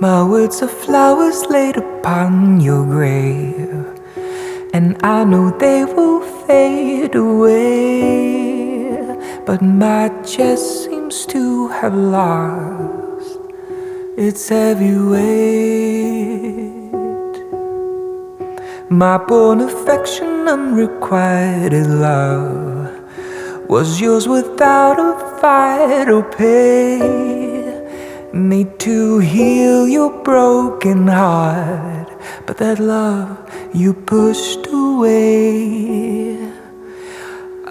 My words are flowers laid upon your grave, and I know they will fade away, but my chest seems to have lost its heavy weight. My born affection, unrequited love, was yours without a fight or pay, made to heal your broken heart, but that love you pushed away.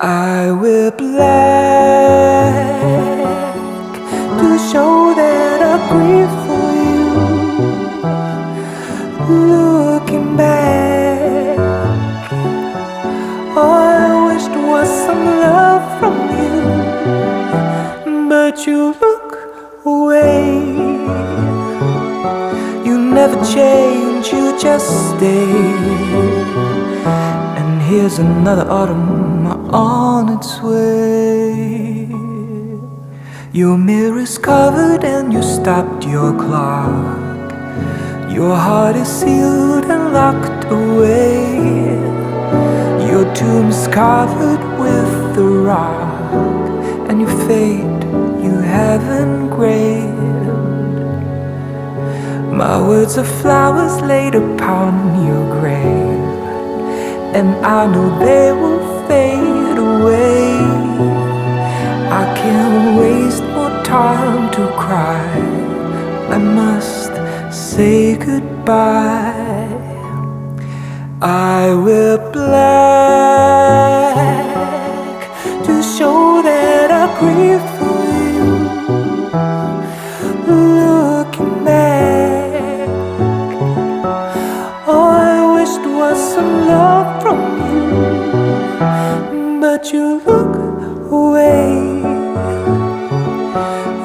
I wear black to show that I grieve for you. Looking back, all I wished was some love from you, but you look away. You never change, you just stay. And here's another autumn on its way. Your mirror's covered and you stopped your clock. Your heart is sealed and locked away. Your tomb's covered with the rock, and your fate you haven't engraved. My words are flowers laid upon your grave, and I know they will fade away. I can't waste more time to cry. I must say goodbye. I wear black to show that I grieve for you. Looking back, all I wished was some love from you, but you look away.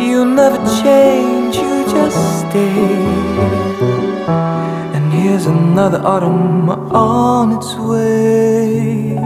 You never change, you just stay. And here's another autumn on its way.